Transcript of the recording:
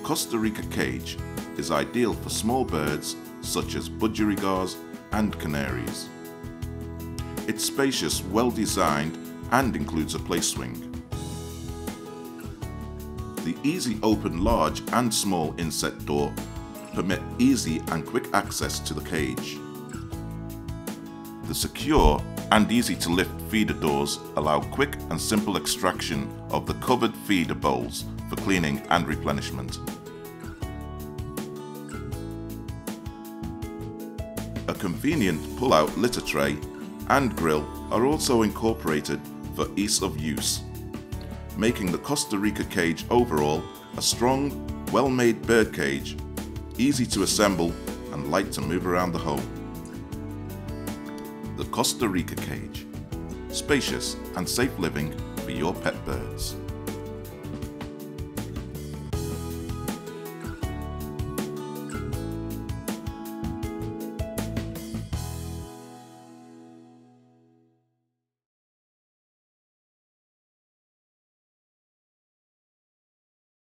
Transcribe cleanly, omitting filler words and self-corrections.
Costa Rica cage is ideal for small birds such as budgies and canaries. It's spacious, well designed, and includes a play swing. The easy open large and small inset door permit easy and quick access to the cage. The secure and easy to lift feeder doors allow quick and simple extraction of the covered feeder bowls for cleaning and replenishment. A convenient pull-out litter tray and grill are also incorporated for ease of use, making the Costa Rica cage overall a strong, well-made bird cage, easy to assemble and light to move around the home. The Costa Rica cage, spacious and safe living for your pet birds.